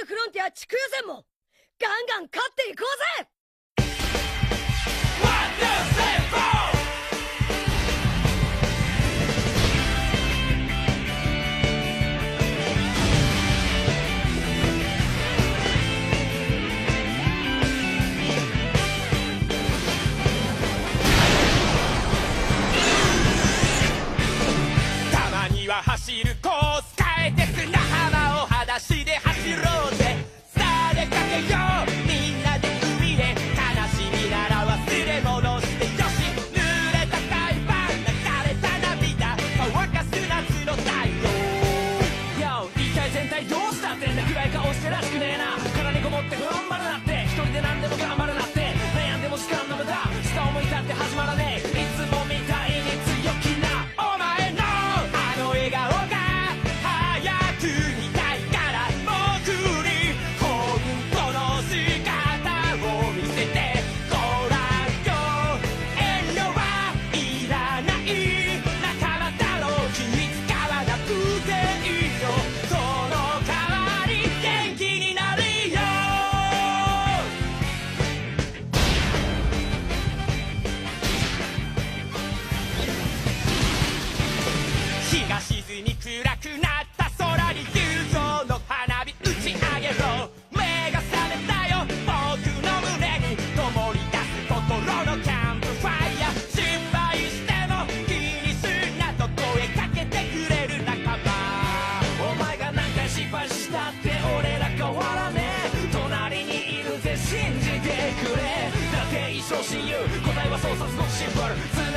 ルフロンティア地区予選もガンガン勝っていこうぜ。たまには走るコース変えて砂浜を裸足で走ろうぜ。さあ出かけようみんなで海で、悲しみなら忘れ物してよし、濡れた海パン流れた涙乾かす夏の太陽。一体全体どうしたってんだ、暗い顔してらしくねえな。殻にこもって頑張るなって、一人で何でも頑張るなって、悩んでも時間の無駄、下を向いたって始まらねえ、いつもみたいに強気なお前のあの笑顔が早く見たいから僕に本当の姿を見せてごらんよ。遠慮はいらない、仲間だろう、気使わなくていいよ。その代わり元気になるよ。日が沈み暗くなった空に友情の花火打ち上げろ。目が覚めたよ僕の胸に灯り出す心のキャンプファイヤー。失敗しても気にすんなと声かけてくれる仲間。お前が何回失敗したって俺ら変わらねえ、隣にいるぜ信じてくれ。だって一生親友、答えはそうさすごくシンプル。